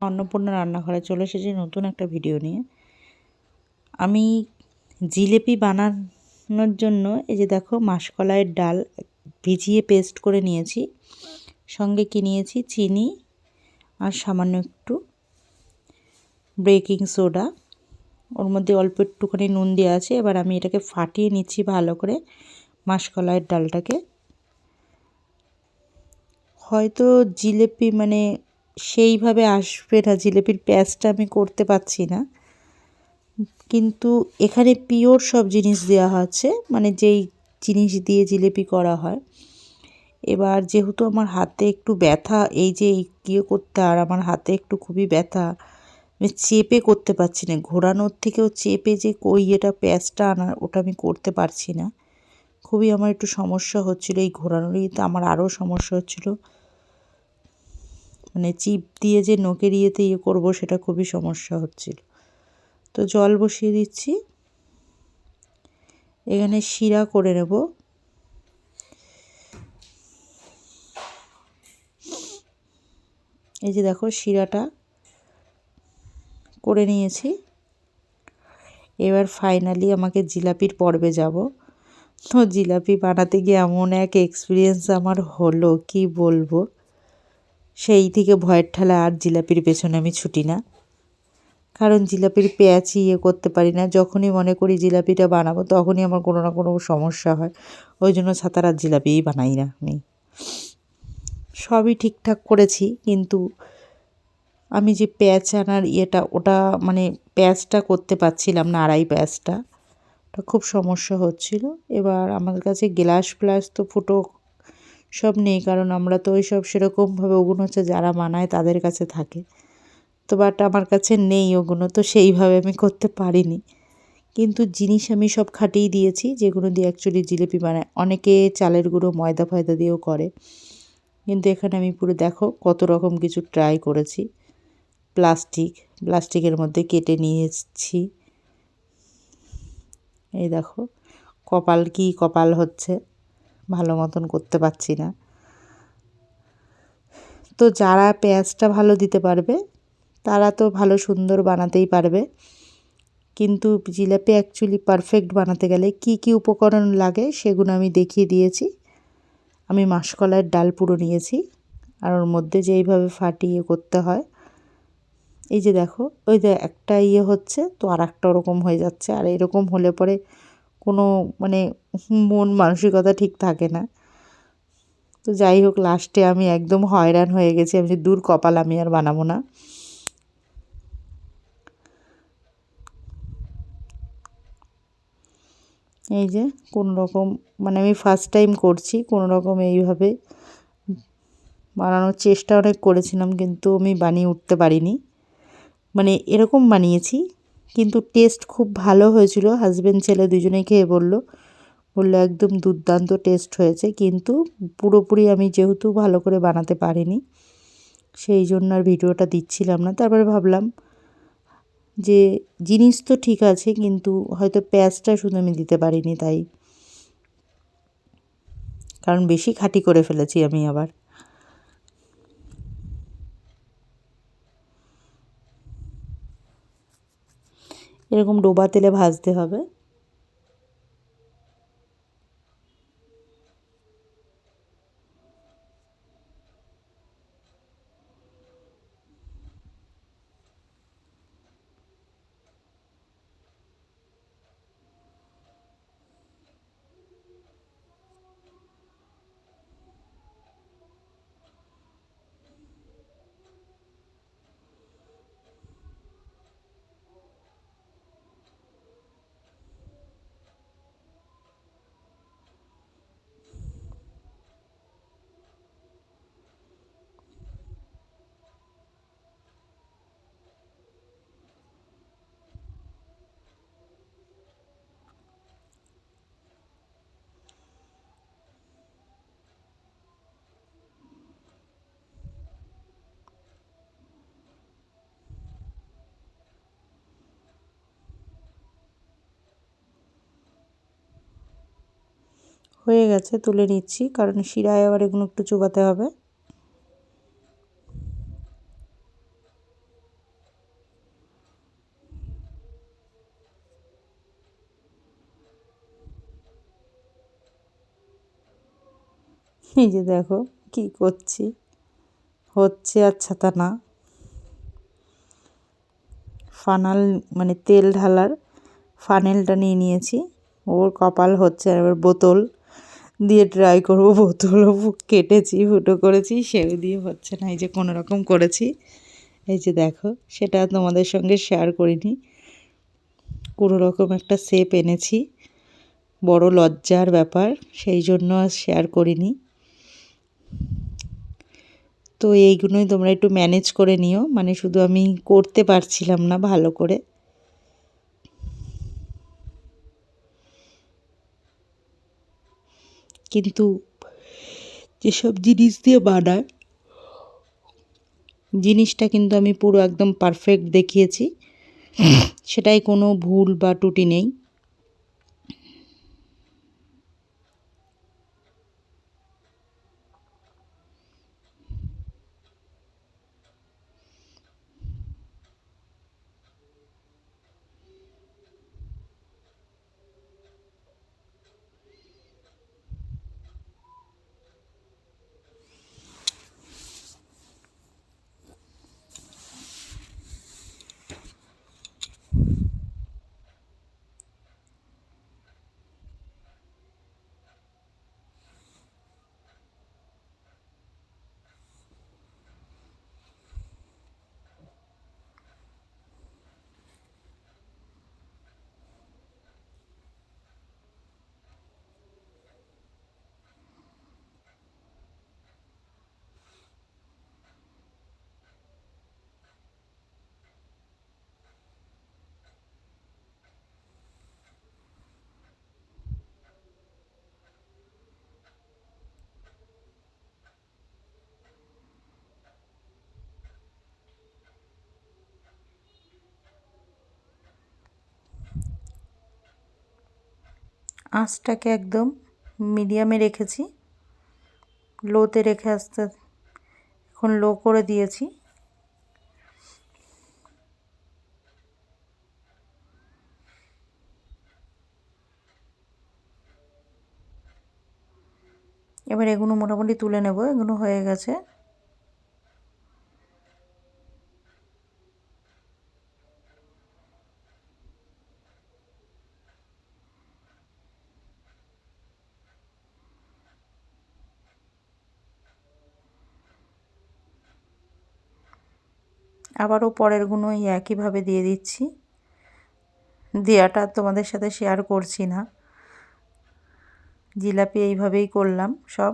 অন্নপূর্ণা রান্নাঘরে চলে এসেছি নতুন একটা ভিডিও নিয়ে। আমি জিলেপি বানানোর জন্য এই যে দেখো মাসকলাইয়ের ডাল ভিজিয়ে পেস্ট করে নিয়েছি, সঙ্গে কি নিয়েছি চিনি আর সামান্য একটু বেকিং সোডা, ওর মধ্যে অল্প একটুখানি নুন দেওয়া আছে। এবার আমি এটাকে ফাটিয়ে নিচ্ছি ভালো করে মাসকলাইয়ের ডালটাকে। হয়তো জিলেপি সেইভাবে আসবে না, জিলেপির প্যাঁচটা আমি করতে পারছি না, কিন্তু এখানে পিওর সব জিনিস দেওয়া আছে, যেই জিনিস দিয়ে জিলেপি করা হয়। এবার যেহেতু আমার হাতে একটু ব্যথা, এই যে ইয়ে করতে, আর আমার হাতে একটু খুবই ব্যথা, আমি চেপে করতে পারছি না, ঘোরানোর থেকেও চেপে যে এটা প্যাঁচটা আনার ওটা আমি করতে পারছি না। খুবই আমার একটু সমস্যা হচ্ছিলো, এই ঘোরানোর ইয়েতে আমার আরও সমস্যা হচ্ছিলো, চিপ দিয়ে যে নখের ইয়েতে ইয়ে করবো সেটা খুবই সমস্যা হচ্ছিল। তো জল বসিয়ে দিচ্ছি, এখানে শিরা করে নেব। এই যে দেখো শিরাটা করে নিয়েছি। এবার ফাইনালি আমাকে জিলাপির পর্বে যাব। তো জিলাপি বানাতে গিয়ে এমন এক এক্সপিরিয়েন্স আমার হলো, কি বলবো। সেই থেকে ভয়ের ঠেলা আর জিলাপির পেছনে আমি ছুটি না, কারণ জিলাপির প্যাঁচ ইয়ে করতে পারি না। যখনই মনে করি জিলাপিটা বানাবো তখনই আমার কোনো না কোনো সমস্যা হয়, ওই জন্য ছাতার আর জিলাপিই বানাই না আমি। সবই ঠিকঠাক করেছি, কিন্তু আমি যে প্যাঁচ আনার ইয়েটা ওটা প্যাঁচটা করতে পারছিলাম না, আড়াই প্যাঁচটা, ওটা খুব সমস্যা হচ্ছিল। এবার আমাদের কাছে গ্লাস ফ্লাস তো ফুটো সব নেই, কারণ আমরা তো ওই সব সেরকমভাবে, ওগুলো হচ্ছে যারা বানায় তাদের কাছে থাকে, তো বাট আমার কাছে নেই ওগুলো, তো সেইভাবে আমি করতে পারিনি। কিন্তু জিনিস আমি সব খাটিয়ে দিয়েছি, যেগুলো দিয়ে অ্যাকচুয়ালি জিলিপি বানায়। অনেকে চালের গুঁড়ো ময়দা ফয়দা দিয়েও করে, কিন্তু এখানে আমি পুরো দেখো কত রকম কিছু ট্রাই করেছি। প্লাস্টিকের মধ্যে কেটে নিয়েছি। এই দেখো কপাল হচ্ছে, ভালো মতন করতে পারছি না। তো যারা পেঁয়াজটা ভালো দিতে পারবে তারা তো ভালো সুন্দর বানাতেই পারবে, কিন্তু জিলাপি অ্যাকচুয়ালি পারফেক্ট বানাতে গেলে কি কি উপকরণ লাগে সেগুলো আমি দেখিয়ে দিয়েছি। আমি মাসকলাইয়ের ডাল পুরো নিয়েছি, আর ওর মধ্যে যে এইভাবে ফাটিয়ে করতে হয়। এই যে দেখো, ওই যে একটা ইয়ে হচ্ছে তো আর একটা ওরকম হয়ে যাচ্ছে, আর এরকম হলে পরে কোনো মন মানসিকতা ঠিক থাকে না। তো যাই হোক, লাস্টে আমি একদম হয়রান হয়ে গেছি, আমি যে দূর কপাল, আমি আর বানাবো না। এই যে কোনো রকম আমি ফার্স্ট টাইম করছি, কোনো রকম এইভাবে বানানোর চেষ্টা অনেক করেছিলাম, কিন্তু আমি বানিয়ে উঠতে পারিনি। এরকম বানিয়েছি, কিন্তু টেস্ট খুব ভালো হয়েছিল। হাজব্যান্ড ছেলে দুজনেই খেয়ে বললো একদম দুর্দান্ত টেস্ট হয়েছে, কিন্তু পুরোপুরি আমি যেহেতু ভালো করে বানাতে পারিনি, সেই জন্য আর ভিডিওটা দিচ্ছিলাম না। তারপরে ভাবলাম যে জিনিস তো ঠিক আছে, কিন্তু হয়তো পেঁয়াজটা শুধু আমি দিতে পারিনি, তাই, কারণ বেশি খাঁটি করে ফেলেছি আমি আবার। এরকম ডোবা তেলে ভাজতে হবে। হয়ে গেছে, তুলে নিচ্ছি, কারণ শিরায় আবার এগুলো একটু চোবাতে হবে। এই যে দেখো কি করছি, হচ্ছে আচ্ছা তা না। ফানাল মানে তেল ঢালার ফানেলটা নিয়ে নিয়েছি, ওর কপাল হচ্ছে। এবার বোতল দিয়ে ট্রাই করবো, বোতলও কেটেছি, ফুটো করেছি, সেও দিয়ে হচ্ছে না। এই যে কোনো রকম করেছি, এই যে দেখো, সেটা তোমাদের সঙ্গে শেয়ার করিনি। কোনো রকম একটা শেপ এনেছি, বড় লজ্জার ব্যাপার, সেই জন্য আর শেয়ার করিনি। তো এইগুলোই তোমরা একটু ম্যানেজ করে নিও, মানে শুধু আমি করতে পারছিলাম না ভালো করে। কিন্তু যেসব জিনিস দিয়ে বানায়, জিনিসটা কিন্তু আমি পুরো একদম পারফেক্ট দেখিয়েছি, সেটাই কোনো ভুল বা ত্রুটি নেই। আঁচটাকে একদম মিডিয়ামে রেখেছি, লোতে রেখে আস্তে এখন লো করে দিয়েছি। এবার এগুলো মোটামুটি তুলে নেব, এগুলো হয়ে গেছে। আবারও পরেরগুলো এই একইভাবে দিয়ে দিচ্ছি। দেওয়াটা তোমাদের সাথে শেয়ার করছি না, জিলাপি এইভাবেই করলাম সব।